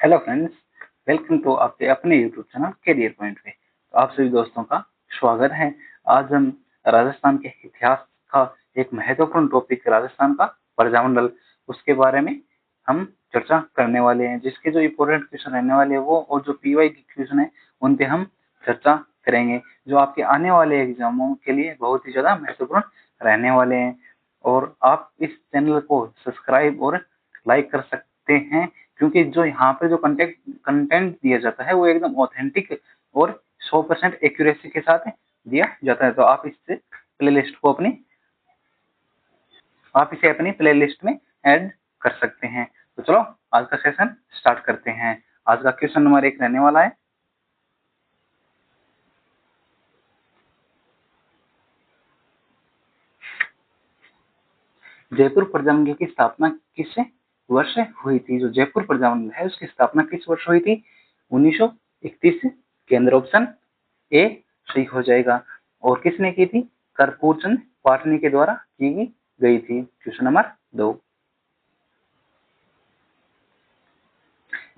Hello friends, welcome to आपके अपने YouTube channel career point पे। तो आप सभी दोस्तों का स्वागत है। आज हम राजस्थान के इतिहास का एक महत्वपूर्ण टॉपिक राजस्थान का प्रजामंडल उसके बारे में हम चर्चा करने वाले हैं, जिसके जो इम्पोर्टेंट क्वेश्चन रहने वाले हैं वो और जो पीवाई के क्वेश्चन है उन पे हम चर्चा करेंगे, जो आपके आने वाले एग्जामों के लिए बहुत ही ज्यादा महत्वपूर्ण रहने वाले हैं। और आप इस चैनल को सब्सक्राइब और लाइक कर सकते हैं, क्योंकि जो यहाँ पे जो कंटेंट दिया जाता है वो एकदम ऑथेंटिक और 100% एक्यूरेसी के साथ दिया जाता है। तो आप इससे प्लेलिस्ट को आप इसे अपनी प्लेलिस्ट में ऐड कर सकते हैं। तो चलो आज का सेशन स्टार्ट करते हैं। आज का क्वेश्चन नंबर 1 रहने वाला है, जयपुर प्रजामंडल की स्थापना किस वर्ष हुई थी? जो जयपुर प्रजामंडल है उसकी स्थापना किस वर्ष हुई थी? 1931 के अंदर ऑप्शन ए सही हो जाएगा। और किसने की थी? कर्पूरचंद पाटनी के द्वारा की गई थी। क्वेश्चन नंबर 2,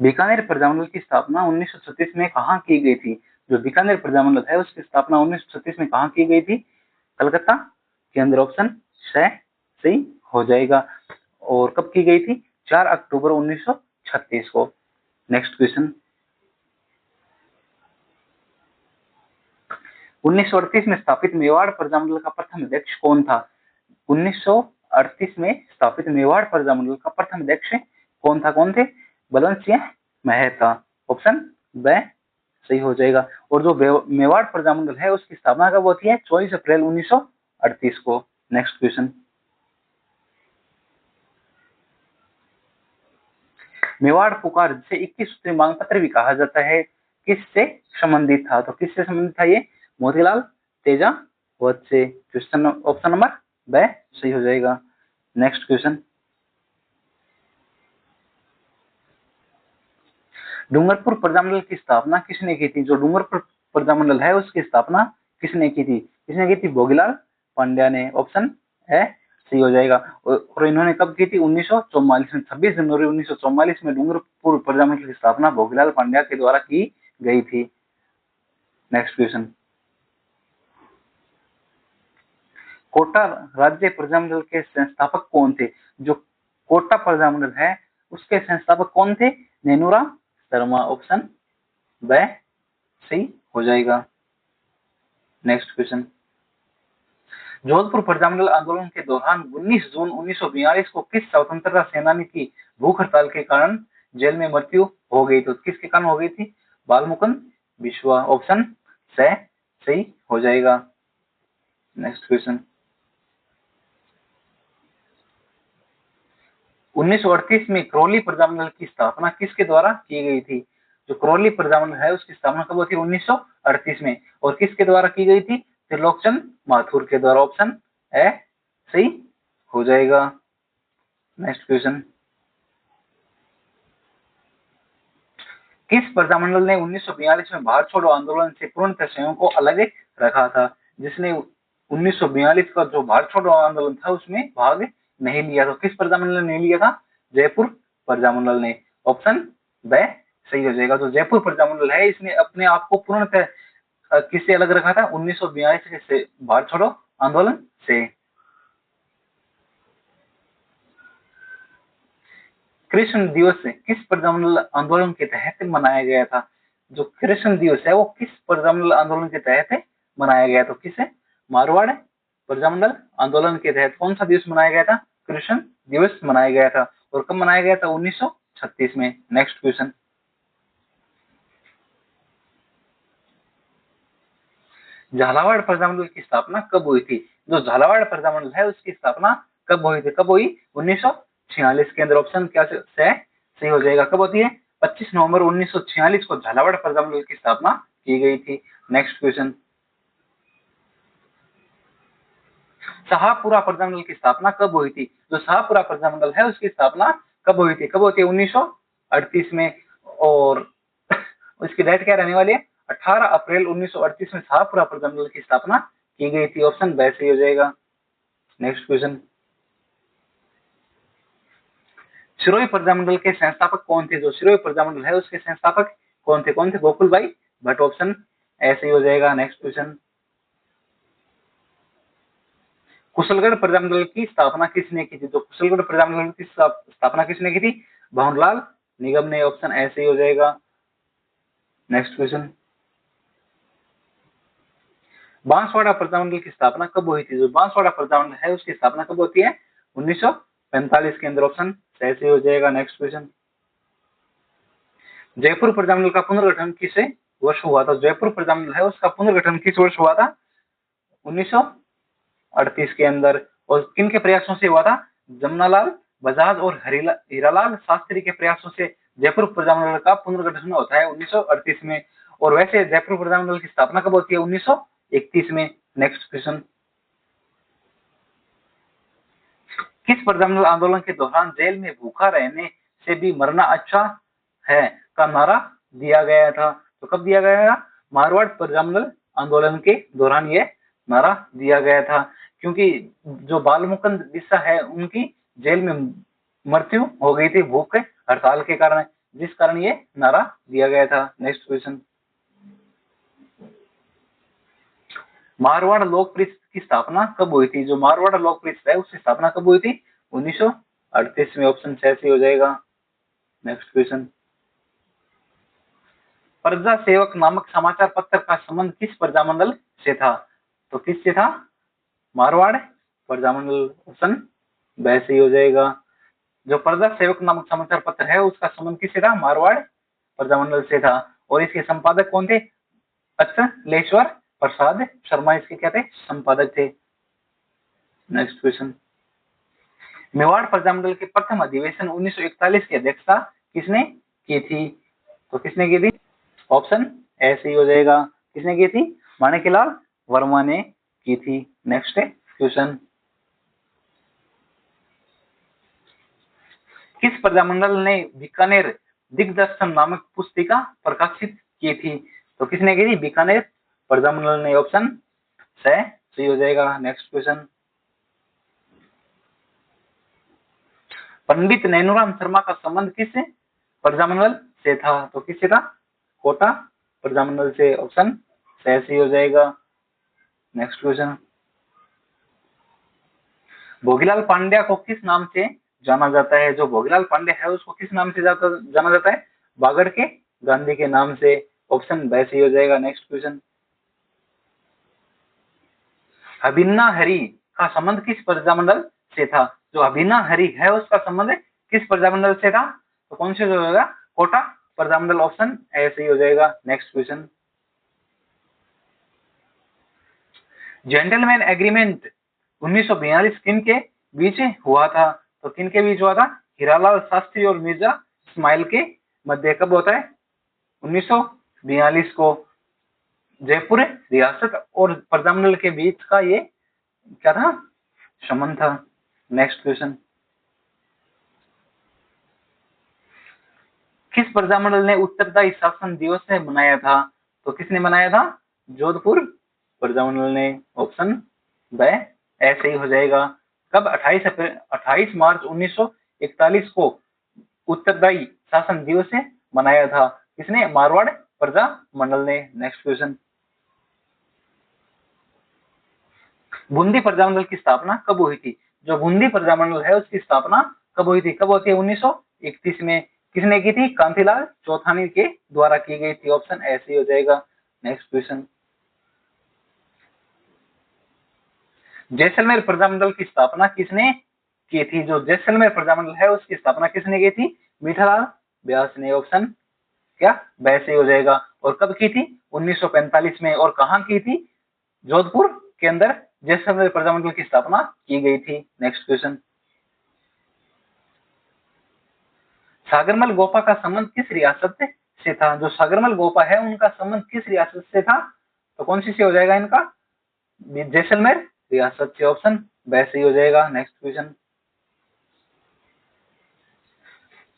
बीकानेर प्रजामंडल की स्थापना 1936 में कहाँ की गई थी? जो बीकानेर प्रजामंडल है उसकी स्थापना 1936 में कहाँ की गई थी? कलकत्ता के अंदर ऑप्शन सही हो जाएगा। और कब की गई थी? 4 अक्टूबर 1936 को। नेक्स्ट क्वेश्चन, 1938 में स्थापित मेवाड़ प्रजामंडल का प्रथम अध्यक्ष कौन था? 1938 में स्थापित मेवाड़ प्रजामंडल का प्रथम अध्यक्ष कौन था? कौन थे? बलवंत सिंह मेहता। ऑप्शन ब सही हो जाएगा। और जो मेवाड़ प्रजामंडल है उसकी स्थापना कब होती है? 24 अप्रैल 1938 को। नेक्स्ट क्वेश्चन, मेवाड़ पुकार जिसे 21 सूत्री मांग पत्र भी कहा जाता है किससे संबंधित था? तो किससे संबंधित था ये? मोतीलाल तेजावत से। क्वेश्चन ऑप्शन नंबर ब सही हो जाएगा। नेक्स्ट क्वेश्चन, डूंगरपुर प्रजामंडल की स्थापना किसने की थी? जो डूंगरपुर प्रजामंडल है उसकी स्थापना किसने की थी? किसने की थी? भोगीलाल पांड्या ने। ऑप्शन ए सही हो जाएगा। और इन्होंने कब की थी? 1944 में। 26 जनवरी 1944 में डूंगरपुर प्रजामंडल की स्थापना भोगीलाल पांड्या के द्वारा की गई थी। नेक्स्ट क्वेश्चन, कोटा राज्य प्रजामंडल के संस्थापक कौन थे? जो कोटा प्रजामंडल है उसके संस्थापक कौन थे? नेनुरा शर्मा। ऑप्शन ब सही हो जाएगा। नेक्स्ट क्वेश्चन, जोधपुर प्रजामंडल आंदोलन के दौरान 19 जून 1942 को किस स्वतंत्रता सेनानी की भूख हड़ताल के कारण जेल में मृत्यु हो गई? तो किसके कारण हो गई थी? बालमुकुंद बिश्वा। ऑप्शन सही हो जाएगा। नेक्स्ट क्वेश्चन, 1938 में करौली प्रजामंडल की स्थापना किसके द्वारा की गई थी? जो करौली प्रजामंडल है उसकी स्थापना कब हुई थी? 1938 में। और किसके द्वारा की गई थी? त्रिलोकचंद माथुर के द्वारा। ऑप्शन ए सही हो जाएगा। नेक्स्ट क्वेश्चन, किस प्रजामंडल ने 1942 में भारत छोड़ो आंदोलन से पूर्णतः स्वयं को अलग रखा था? जिसने 1942 का जो भारत छोड़ो आंदोलन था उसमें भाग नहीं लिया। तो किस प्रजामंडल ने नहीं लिया था? जयपुर प्रजामंडल ने। ऑप्शन ब सही हो जाएगा। जो जयपुर प्रजामंडल है इसने अपने आप को पूर्णतः किससे अलग रखा था? 1942 से भारत छोड़ो आंदोलन से। कृष्ण दिवस किस प्रजामंडल आंदोलन के तहत मनाया गया था? जो कृष्ण दिवस है वो किस प्रजामंडल आंदोलन के तहत मनाया गया? तो किसे? मारवाड़ प्रजामंडल आंदोलन के तहत कौन सा दिवस मनाया गया था? कृष्ण दिवस मनाया गया था। और कब मनाया गया था? 1936 में। नेक्स्ट क्वेश्चन, झालावाड़ प्रजामंडल की स्थापना कब हुई थी? जो झालावाड़ प्रजामंडल है उसकी स्थापना कब हुई थी? कब हुई? 1946 के अंदर। ऑप्शन क्या सही हो जाएगा। कब होती है? 25 नवंबर 1946 को झालावाड़ प्रजामंडल की स्थापना की गई थी। नेक्स्ट क्वेश्चन, शाहपुरा प्रजामंडल की स्थापना कब हुई थी? जो शाहपुरा प्रजामंडल है उसकी स्थापना कब हुई थी? कब होती है? 1938 में। और उसकी डेट क्या रहने वाली है? 18 अप्रैल 1938 में शाहपुरा प्रजामंडल की स्थापना की गई थी। ऑप्शन ब सही हो जाएगा। नेक्स्ट क्वेश्चन, सिरोही प्रजामंडल के संस्थापक कौन थे? जो सिरोही प्रजामंडल है उसके संस्थापक कौन थे? गोकुल भाई भट्ट, ऑप्शन ऐसे ही हो जाएगा। नेक्स्ट क्वेश्चन, कुशलगढ़ प्रजामंडल की स्थापना किसने की थी? तो कुशलगढ़ प्रजामंडल की स्थापना किसने की थी? भंवरलाल निगम ने, ऑप्शन ऐसे ही हो जाएगा। नेक्स्ट क्वेश्चन, बांसवाड़ा प्रजामंडल की स्थापना कब हुई थी? जो बांसवाड़ा प्रजामंडल है उसकी स्थापना कब होती है? 1945 के अंदर, ऑप्शन ऐसे ही हो जाएगा। नेक्स्ट क्वेश्चन, जयपुर प्रजामंडल का पुनर्गठन किस वर्ष हुआ था? जयपुर प्रजामंडल है उसका पुनर्गठन किस वर्ष हुआ था? 1938 के अंदर। और किन के प्रयासों से हुआ था? जमनालाल बजाज और हीरालाल शास्त्री के प्रयासों से जयपुर प्रजामंडल का पुनर्गठन होता है 1938 में। और वैसे जयपुर प्रजामंडल की स्थापना कब होती है? 1931 में। नेक्स्ट क्वेश्चन, किस प्रजामंडल आंदोलन के दौरान जेल में भूखा रहने से भी मरना अच्छा है का नारा दिया गया था? तो कब दिया गया था? मारवाड़ प्रजामंडल आंदोलन के दौरान ये नारा दिया गया था, क्योंकि जो बाल मुकुंद बिस्सा है उनकी जेल में मृत्यु हो गई थी भूख हड़ताल के कारण, जिस कारण ये नारा दिया गया था। नेक्स्ट क्वेश्चन, मारवाड़ लोक परिषद की स्थापना कब हुई थी? जो मारवाड़ लोक परिषद है उसकी स्थापना कब हुई थी? 1938 में, ऑप्शन ऐसे हो जाएगा। नेक्स्ट क्वेश्चन, प्रजा सेवक नामक समाचार पत्र का संबंध किस प्रजामंडल से था? तो किससे था? मारवाड़ प्रजामंडल, ऑप्शन वैसे ही हो जाएगा। जो प्रजा सेवक नामक समाचार पत्र है उसका संबंध किससे था? मारवाड़ प्रजामंडल से था। और इसके संपादक कौन थे? अचलेश्वर प्रसाद शर्मा इसके क्या थे? संपादक थे। नेक्स्ट क्वेश्चन, मेवाड़ प्रजामंडल के प्रथम अधिवेशन 1941 की अध्यक्षता किसने की थी? तो किसने की थी? ऑप्शन ऐसे ही हो जाएगा। किसने की थी? माणिकलाल वर्मा ने की थी। नेक्स्ट क्वेश्चन, किस प्रजामंडल ने बीकानेर दिग्दर्शन नामक पुस्तिका प्रकाशित की थी? तो किसने की थी? बीकानेर प्रजामंडल ने, ऑप्शन सही हो जाएगा। नेक्स्ट क्वेश्चन, पंडित नैनूराम शर्मा का संबंध किस प्रजामंडल से था? तो किससे था? कोटा प्रजामंडल से, ऑप्शन सही हो जाएगा। नेक्स्ट क्वेश्चन, भोगीलाल पांड्या को किस नाम से जाना जाता है? जो भोगीलाल पांड्या है उसको किस नाम से जाना जाता है? बागड़ के गांधी के नाम से, ऑप्शन वैसे ही हो जाएगा। नेक्स्ट क्वेश्चन, अभिन्ना हरि का संबंध किस प्रजामंडल से था? जो अभिन्ना हरि है उसका संबंध किस प्रजामंडल से था? तो कौन से जो होगा? कोटा प्रजामंडल, ऑप्शन ऐसे ही हो जाएगा। नेक्स्ट क्वेश्चन, जेंटलमैन एग्रीमेंट 1942 किन के बीच हुआ था? तो किन के बीच हुआ था? हीरालाल शास्त्री और मिर्जा इस्माइल के मध्य। कब होता है? 1942 को। जयपुर रियासत और प्रजामंडल के बीच का ये क्या था? संबंध था। नेक्स्ट क्वेश्चन, किस प्रजामंडल ने उत्तरदायी शासन दिवस से मनाया था? तो किसने मनाया था? जोधपुर प्रजामंडल ने, ऑप्शन वह ऐसे ही हो जाएगा। कब? 28 मार्च 1941 को उत्तरदायी शासन दिवस से मनाया था। किसने? मारवाड़ प्रजामंडल ने। नेक्स्ट क्वेश्चन, बूंदी प्रजामंडल की स्थापना कब हुई थी? जो बूंदी प्रजामंडल है उसकी स्थापना कब हुई थी? कब होती है? 1931 में। किसने की थी? कांतिलाल चौथानी के द्वारा की गई थी, ऑप्शन ऐसे ही हो जाएगा। नेक्स्ट क्वेश्चन, जैसलमेर प्रजामंडल की स्थापना किसने की थी? जो जैसलमेर प्रजामंडल है उसकी स्थापना किसने की थी? मीठालाल व्यास ने, ऑप्शन क्या वैसे हो जाएगा। और कब की थी? 1945 में। और कहां की थी? जोधपुर के अंदर जैसलमेर प्रजामंडल की स्थापना की गई थी। नेक्स्ट क्वेश्चन, सागरमल गोपा का संबंध किस रियासत से था? जो सागरमल गोपा है उनका संबंध किस रियासत से था? तो कौन सी से हो जाएगा इनका? जैसलमेर रियासत से, ऑप्शन वैसे ही हो जाएगा। नेक्स्ट क्वेश्चन,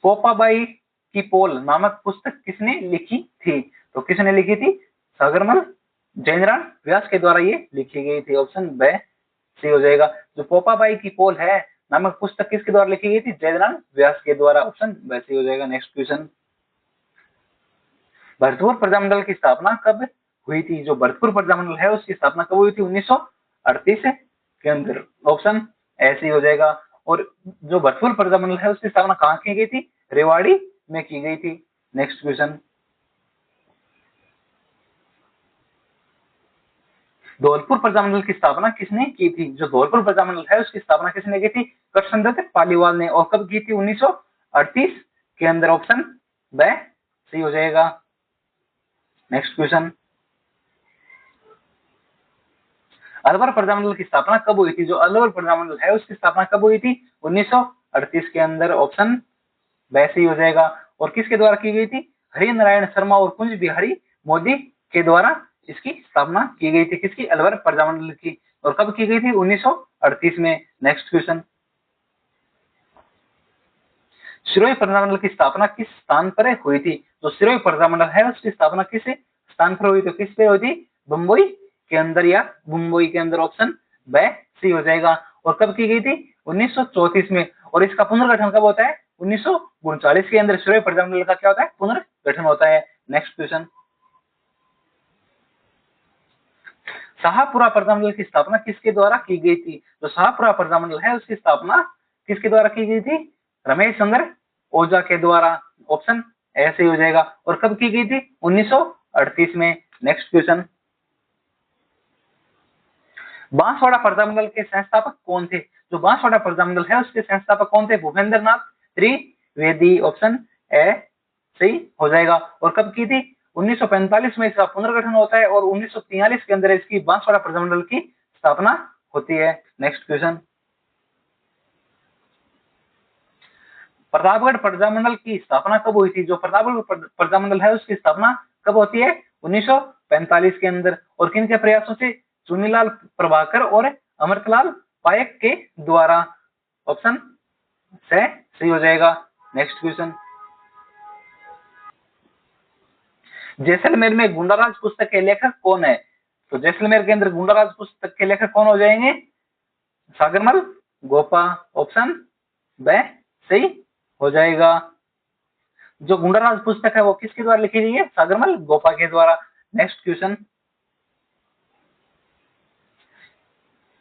पोपाबाई की पोल नामक पुस्तक किसने लिखी थी? तो किसने लिखी थी? सागरमल जैनराम व्यास के द्वारा ये लिखी गई थी, ऑप्शन ब सी हो जाएगा। जो पोपाबाई की पोल है नामक पुस्तक किसके द्वारा लिखी गई थी? जयनारायण व्यास के द्वारा। ऑप्शन वैसे हो जाएगा। नेक्स्ट क्वेश्चन, भरतपुर प्रजामंडल की स्थापना कब हुई थी? जो भरतपुर प्रजामंडल है उसकी स्थापना कब हुई थी? 1938 के अंदर। ऑप्शन ऐसे ही हो जाएगा। और जो भरतपुर प्रजामंडल है उसकी स्थापना कहाँ की गई थी? रेवाड़ी में की गई थी। नेक्स्ट क्वेश्चन, धौलपुर प्रजामंडल की स्थापना किसने की थी? जो धौलपुर प्रजामंडल है उसकी स्थापना किसने की थी? कृष्णदत्त पालीवाल ने। और कब की थी? 1938 के अंदर। ऑप्शन ब सही हो जाएगा। नेक्स्ट क्वेश्चन, अलवर प्रजामंडल की स्थापना कब हुई थी? जो अलवर प्रजामंडल है उसकी स्थापना कब हुई थी? 1938 के अंदर। ऑप्शन वैसे ही हो जाएगा। और किसके द्वारा की गई थी? हरि नारायण शर्मा और कुंज बिहारी मोदी के द्वारा इसकी स्थापना की गई थी। किसकी? अलवर प्रजामंडल की। और कब की गई थी? 1938 में। नेक्स्ट क्वेश्चन, सिरोही प्रजामंडल की स्थापना किस स्थान पर हुई थी? जो सिरोही प्रजामंडल है उसकी स्थापना किस स्थान पर हुई थी? किस पे हुई थी? बम्बई के अंदर या मुंबई के अंदर। ऑप्शन ब सी हो जाएगा। और कब की गई थी? 1934 में। और इसका पुनर्गठन कब होता है? 1939 के अंदर सिरोही प्रजामंडल का क्या होता है? पुनर्गठन होता है। नेक्स्ट क्वेश्चन, शाहपुरा प्रजामंडल की स्थापना किसके द्वारा की गई थी? जो शाहपुरा प्रजामंडल है उसकी स्थापना किसके द्वारा की गई थी? रमेश चंद्र ओझा के द्वारा। ऑप्शन ऐसे ही हो जाएगा। और कब की गई थी? 1938 में। नेक्स्ट क्वेश्चन, बांसवाड़ा प्रजामंडल के संस्थापक कौन थे? जो बांसवाड़ा प्रजामंडल है उसके संस्थापक कौन थे? भूपेंद्र नाथ त्रिवेदी। ऑप्शन ए सही हो जाएगा। और कब की थी? 1945 में इसका पुनर्गठन होता है और 1943 के अंदर इसकी बांसवाड़ा प्रजामंडल की स्थापना होती है। नेक्स्ट क्वेश्चन, प्रतापगढ़ प्रजामंडल की स्थापना कब हुई थी? जो प्रतापगढ़ प्रजामंडल है उसकी स्थापना कब होती है? 1945 के अंदर। और किन के प्रयासों से? चुनीलाल प्रभाकर और अमृतलाल पायक के द्वारा। ऑप्शन से सही हो जाएगा। नेक्स्ट क्वेश्चन, जैसलमेर में गुंडाराज पुस्तक के लेखक कौन है? तो जैसलमेर के अंदर गुंडाराज पुस्तक के लेखक कौन हो जाएंगे? सागरमल गोपा। ऑप्शन ब सही हो जाएगा। जो गुंडाराज पुस्तक है वो किसके द्वारा लिखी गई है? सागरमल गोपा के द्वारा। नेक्स्ट क्वेश्चन,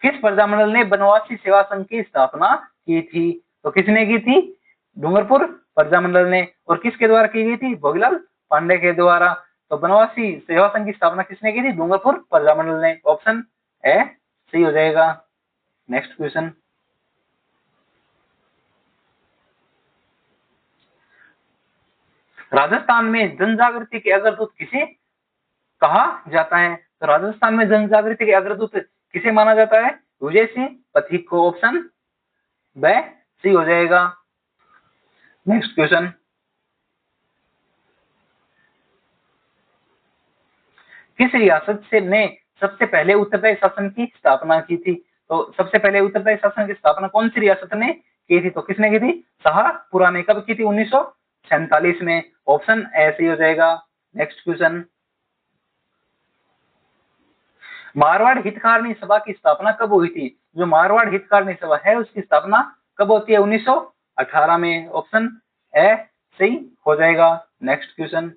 किस प्रजामंडल ने बनवासी सेवा संघ की स्थापना की थी? तो किसने की थी? डूंगरपुर प्रजामंडल ने। और किसके द्वारा की गई थी? भोगीलाल पांडे के द्वारा। तो बनवासी सेवा संघ की स्थापना किसने की थी? डूंगरपुर प्रजामंडल ने। ऑप्शन ए सही हो जाएगा। नेक्स्ट क्वेश्चन, राजस्थान में जन जागृति के अग्रदूत किसे कहा जाता है? तो राजस्थान में जन जागृति के अग्रदूत किसे माना जाता है? विजय सिंह पथिक को। ऑप्शन ब सी हो जाएगा। नेक्स्ट क्वेश्चन, किस रियासत से ने सबसे पहले उत्तरदायी शासन की स्थापना की थी? तो सबसे पहले उत्तरदायी शासन की स्थापना कौन सी रियासत ने की थी? तो किसने की थी? शाहपुरा ने। कब की थी? 1947 में। ऑप्शन ऐसे हो जाएगा। नेक्स्ट क्वेश्चन, मारवाड़ हितकारिणी सभा की स्थापना कब हुई थी? जो मारवाड़ हितकारिणी सभा है उसकी स्थापना कब होती है? 1918 में। ऑप्शन ए सही हो जाएगा। नेक्स्ट क्वेश्चन,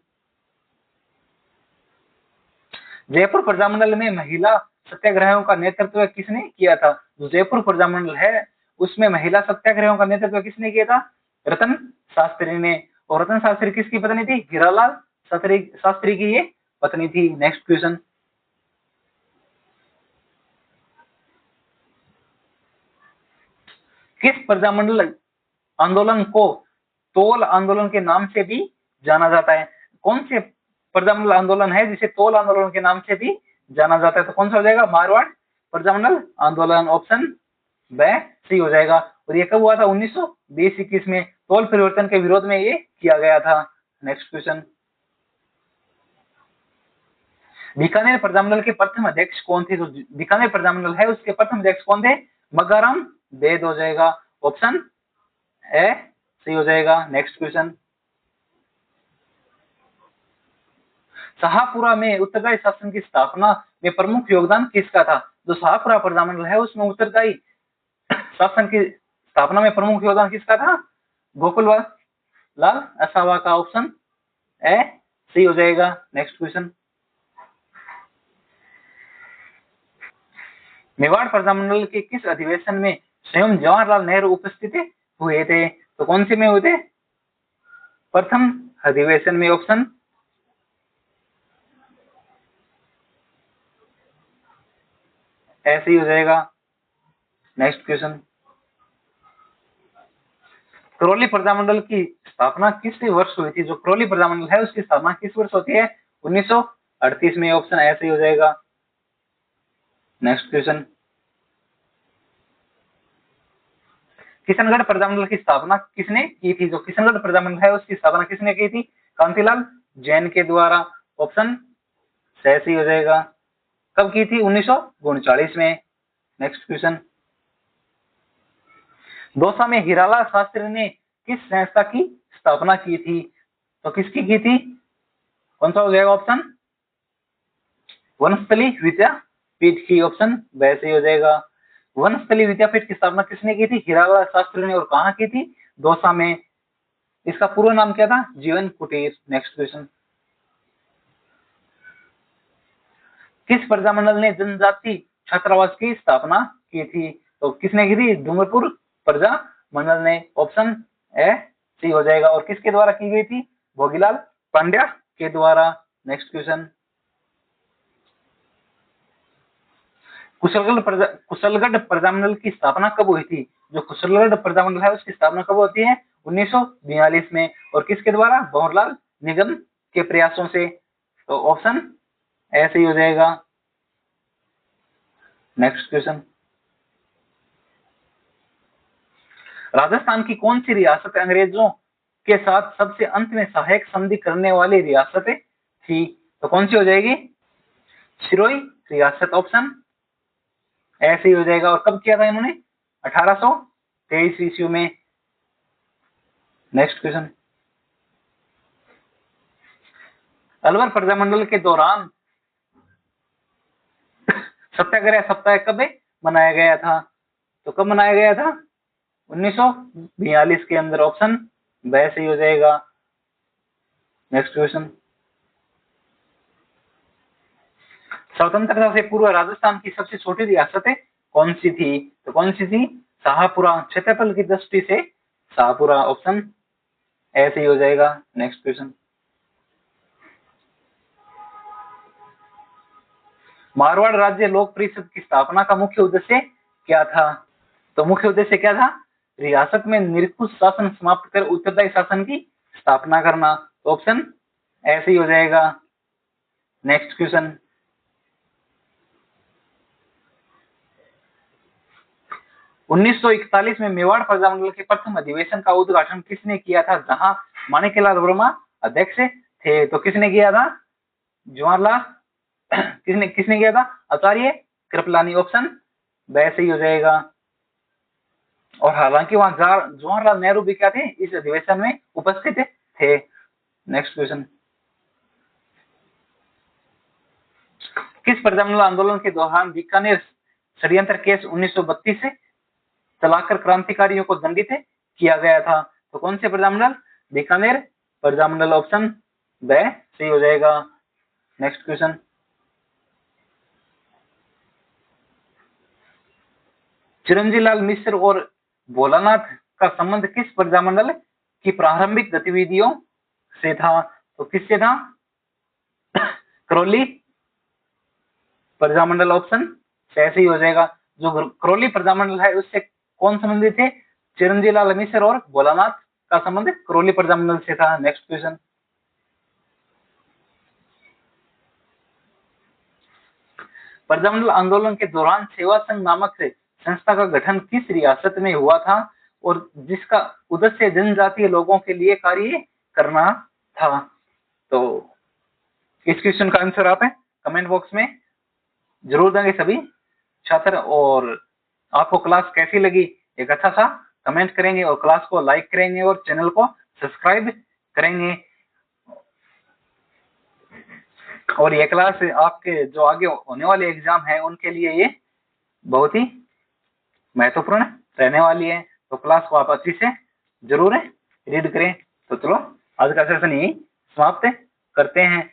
जयपुर प्रजामंडल में महिला सत्याग्रहों का नेतृत्व किसने किया था? जो जयपुर प्रजामंडल है उसमें महिला सत्याग्रहों का नेतृत्व किसने किया था? रतन शास्त्री ने। और रतन शास्त्री किसकी पत्नी थी? हीरालाल शास्त्री की ये पत्नी थी। नेक्स्ट क्वेश्चन, किस प्रजामंडल आंदोलन को तोल आंदोलन के नाम से भी जाना जाता है? कौन से प्रजामंडल आंदोलन है जिसे तोल आंदोलन के नाम से भी जाना जाता है? तो कौन सा हो जाएगा? मारवाड़ प्रजामंडल आंदोलन। ऑप्शन ब सी हो जाएगा। और ये कब हुआ था? 1920-21 में। तोल परिवर्तन के विरोध में ये किया गया था। नेक्स्ट क्वेश्चन, बीकानेर प्रजामंडल के प्रथम अध्यक्ष कौन थे? जो बीकानेर प्रजामंडल है उसके प्रथम अध्यक्ष कौन थे? मगाराम बेद हो जाएगा। ऑप्शन ए सही हो जाएगा। नेक्स्ट क्वेश्चन, शाहपुरा में उत्तरदायी शासन की स्थापना में प्रमुख योगदान किसका था? जो शाहपुरा प्रजामंडल है उसमें उत्तरदायी शासन की स्थापना में प्रमुख योगदान किसका था? गोकुललाल असावा का। ऑप्शन ए सही हो जाएगा। नेक्स्ट क्वेश्चन, मेवाड़ प्रजामंडल के किस अधिवेशन में स्वयं जवाहरलाल नेहरू उपस्थित हुए थे? तो कौन से में हुए थे? प्रथम अधिवेशन में। ऑप्शन ऐसे ही हो जाएगा। नेक्स्ट क्वेश्चन, करौली प्रजामंडल की स्थापना किस वर्ष हुई थी? जो करौली प्रजामंडल है उसकी स्थापना किस वर्ष होती है? 1938 में। ऑप्शन ऐसे ही हो जाएगा। नेक्स्ट क्वेश्चन, किशनगढ़ प्रजामंडल की स्थापना किसने की थी? जो किशनगढ़ प्रजामंडल है उसकी स्थापना किसने की थी? कांतिलाल जैन के द्वारा। ऑप्शन सही हो जाएगा। कब की थी? 1939 में। नेक्स्ट क्वेश्चन, दौसा में हीरालाल शास्त्री ने किस संस्था की स्थापना की थी? तो किसकी की थी? कौन सा हो जाएगा ऑप्शन? वनस्थली विद्यापीठ की। ऑप्शन वैसे ही हो जाएगा। वनस्थली विद्यापीठ की स्थापना किसने की थी? हीरालाल शास्त्री ने। और कहाँ की थी? दौसा में। इसका पूरा नाम क्या था? जीवन कुटीर। नेक्स्ट क्वेश्चन, किस प्रजामंडल ने जनजाति छात्रावास की स्थापना की थी? तो किसने की थी? डूंगरपुर प्रजामंडल ने। ऑप्शन ए सी हो जाएगा। और किसके द्वारा की गई थी? भोगीलाल पांड्या के द्वारा। नेक्स्ट क्वेश्चन, कुशलगढ़ प्रजामंडल की स्थापना कब हुई थी? जो कुशलगढ़ प्रजामंडल है उसकी स्थापना कब होती है? 1942 में। और किसके द्वारा? भंवरलाल निगम के प्रयासों से। तो ऑप्शन ऐसे ही हो जाएगा। नेक्स्ट क्वेश्चन, राजस्थान की कौन सी रियासत अंग्रेजों के साथ सबसे अंत में सहायक संधि करने वाली रियासत थी? तो कौन सी हो जाएगी? सिरोही रियासत। ऑप्शन ऐसे ही हो जाएगा। और कब किया था इन्होंने? 1823 ईस्वी में। नेक्स्ट क्वेश्चन, अलवर प्रजामंडल के दौरान सत्याग्रह सप्ताह कब मनाया गया था? तो कब मनाया गया था? 1942 के अंदर। ऑप्शन वैसे ही हो जाएगा। नेक्स्ट क्वेश्चन, स्वतंत्रता से पूर्व राजस्थान की सबसे छोटी रियासत कौन सी थी? तो कौन सी थी? शाहपुरा। क्षेत्रफल की दृष्टि से शाहपुरा। ऑप्शन ऐसे ही हो जाएगा। नेक्स्ट क्वेश्चन, मारवाड़ राज्य लोक परिषद की स्थापना का मुख्य उद्देश्य क्या था? तो मुख्य उद्देश्य क्या था? रियासत में निरंकुश शासन समाप्त कर उत्तरदायी शासन की स्थापना करना। तो ऑप्शन ऐसे ही हो जाएगा। नेक्स्ट क्वेश्चन, 1941 में मेवाड़ प्रजामंडल के प्रथम अधिवेशन का उद्घाटन किसने किया था? जहां माणिक्यलाल वर्मा अध्यक्ष थे। तो किसने किया था? जवाहरलाल किसने किसने किया था? आचार्य कृपलानी। ऑप्शन वैसे ही हो जाएगा। और हालांकि वहां जवाहरलाल नेहरू भी क्या थे? इस अधिवेशन में उपस्थित थे। नेक्स्ट क्वेश्चन, किस प्रजामंडल आंदोलन के दौरान बीकानेर षड्यंत्र केस 1932 से चलाकर क्रांतिकारियों को दंडित किया गया था? तो कौन से प्रजामंडल? बीकानेर प्रजामंडल। ऑप्शन ब सही हो जाएगा। नेक्स्ट क्वेश्चन, चिरंजी लाल मिश्र और भोलानाथ का संबंध किस प्रजामंडल की प्रारंभिक गतिविधियों से था? तो किससे था? करौली प्रजामंडल। ऑप्शन ऐसे ही हो जाएगा। जो करौली प्रजामंडल है उससे कौन संबंधित थे? चिरंजी लाल मिश्र और भोलानाथ का संबंध करौली प्रजामंडल से था। नेक्स्ट क्वेश्चन, प्रजामंडल आंदोलन के दौरान सेवा संघ नामक संस्था का गठन किस रियासत में हुआ था और जिसका उद्देश्य जनजातीय लोगों के लिए कार्य करना था? तो इस क्वेश्चन का आंसर आप कमेंट बॉक्स में जरूर देंगे सभी छात्र। और आपको क्लास कैसी लगी एक अच्छा सा कमेंट करेंगे और क्लास को लाइक करेंगे और चैनल को सब्सक्राइब करेंगे। और ये क्लास आपके जो आगे होने वाले एग्जाम है उनके लिए ये बहुत ही महत्वपूर्ण रहने वाली है। तो क्लास को आप अच्छी से जरूर रीड करें। तो चलो आज का सेशन यही समाप्त करते हैं।